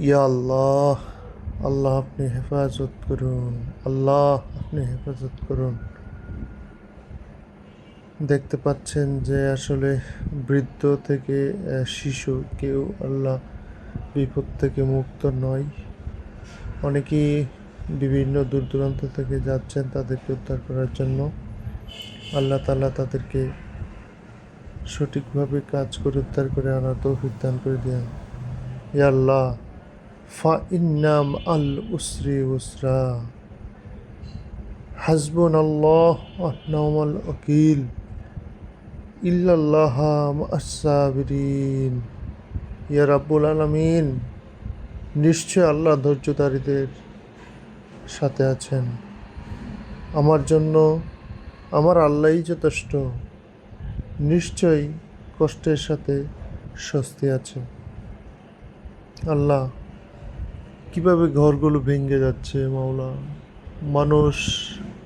ইয়া আল্লাহ, আল্লাহ আপনি হেফাজত করুন। আল্লাহ আপনি হেফাজত করুন। দেখতে পাচ্ছেন যে আসলে বৃদ্ধ থেকে শিশু কেউ আল্লাহ বিপদ থেকে মুক্ত নয়। অনেকেই বিভিন্ন দূর দূরান্ত থেকে যাচ্ছেন তাদেরকে উদ্ধার করার জন্য। আল্লাহ তাআলা তাদেরকে সঠিকভাবে কাজ করে উদ্ধার করে আনার তৌফিক দান করে দেন। ইয়া আল্লাহ, ফা ইন্নাম আল উসরি উসরা, হাসবুনাল্লাহ ওয়া নি'মাল ওয়াকিল, ইল্লাল্লাহ মা'আস সাবিরিন। ইয়া রাব্বুল আলামিন, নিশ্চয় আল্লাহ ধৈর্যধারীদের সাথে আছেন। আমার জন্য আমার আল্লাহই যথেষ্ট। নিশ্চয়ই কষ্টের সাথে স্বস্তি আছে। আল্লাহ, কিভাবে ঘরগুলো ভেঙে যাচ্ছে মাওলা। মানুষ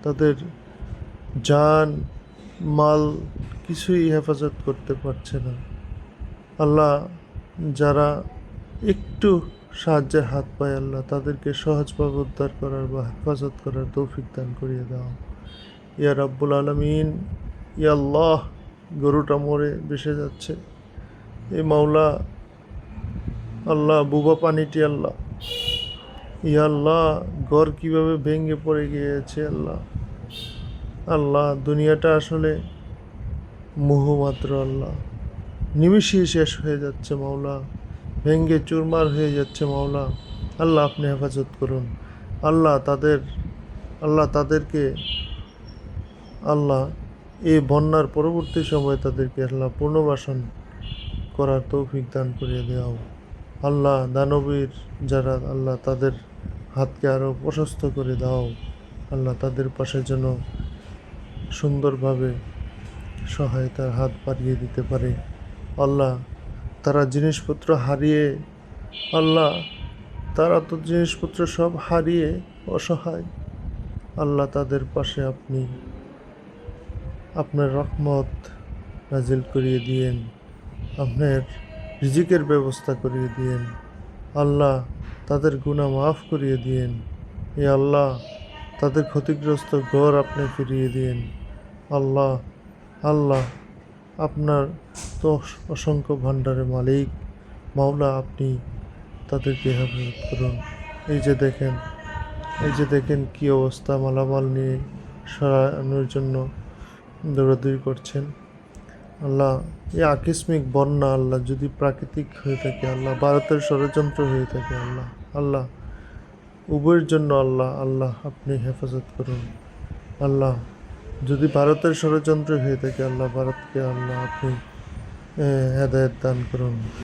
তাদের জান মাল কিছুই হেফাজত করতে পারছে না। আল্লাহ, যারা একটু সাহায্যের হাত পায় আল্লাহ তাদেরকে সহজভাবে উদ্ধার করার বা হেফাজত করার তৌফিক দান করিয়ে দাও। ইয়া রাব্বুল আলামিন, ইয়া আল্লাহ, গরুটা মরে ভেসে যাচ্ছে। এই মাওলা, আল্লাহ বুবা পানিটি আল্লাহ, ইয়া আল্লাহ, ঘর কিভাবে ভেঙে পড়ে গিয়েছে আল্লাহ। আল্লাহ, দুনিয়াটা আসলে মোহমাত্র আল্লাহ, নিমিষেই শেষ হয়ে যাচ্ছে মাওলা, ভেঙ্গে চুরমার হয়ে যাচ্ছে মাওলা। আল্লাহ আপনি হেফাজত করুন। আল্লাহ তাদেরকে আল্লাহ এই বন্যার পরবর্তী সময়ে তাদেরকে আল্লাহ পুনর্বাসন করার তৌফিক দান করিয়ে দাও। আল্লাহ, দানবীর যারা আল্লাহ তাদের হাতকে আরও প্রশস্ত করে দাও। আল্লাহ তাদের পাশে যেন সুন্দরভাবে সহায়তার হাত বাড়িয়ে দিতে পারে। আল্লাহ, তারা জিনিসপত্র হারিয়ে, আল্লাহ তারা তো জিনিসপত্র সব হারিয়ে অসহায়। আল্লাহ তাদের পাশে আপনি আপনার রহমত নাজিল করিয়ে দিয়েন, আপনার রিজিকের ব্যবস্থা করিয়ে দিয়েন। আল্লাহ, তাদের গুনাহ মাফ করিয়ে দিয়েন। এ আল্লাহ, তাদের ক্ষতিগ্রস্ত ঘর আপনি ফিরিয়ে দিয়েন। আল্লাহ, আল্লাহ আপনার তো অসংখ্য ভাণ্ডারের মালিক মাওলা, আপনি তাদেরকে হেফাজত করুন। এই যে দেখেন কি অবস্থা, মালামাল নিয়ে সরানোর জন্য দৌড়াদৌড়ি করছেন। আল্লাহ, এই আকস্মিক বন্যা আল্লাহ যদি প্রাকৃতিক হয়ে থাকে আল্লাহ, ভারতের ষড়যন্ত্র হয়ে থাকে আল্লাহ, আল্লাহ উভয়ের জন্য আল্লাহ, আল্লাহ আপনি হেফাজত করুন। আল্লাহ, যদি ভারতের ষড়যন্ত্র হয়ে থাকে আল্লাহ, ভারতকে আল্লাহ আপনি হেদায়েত দান করুন।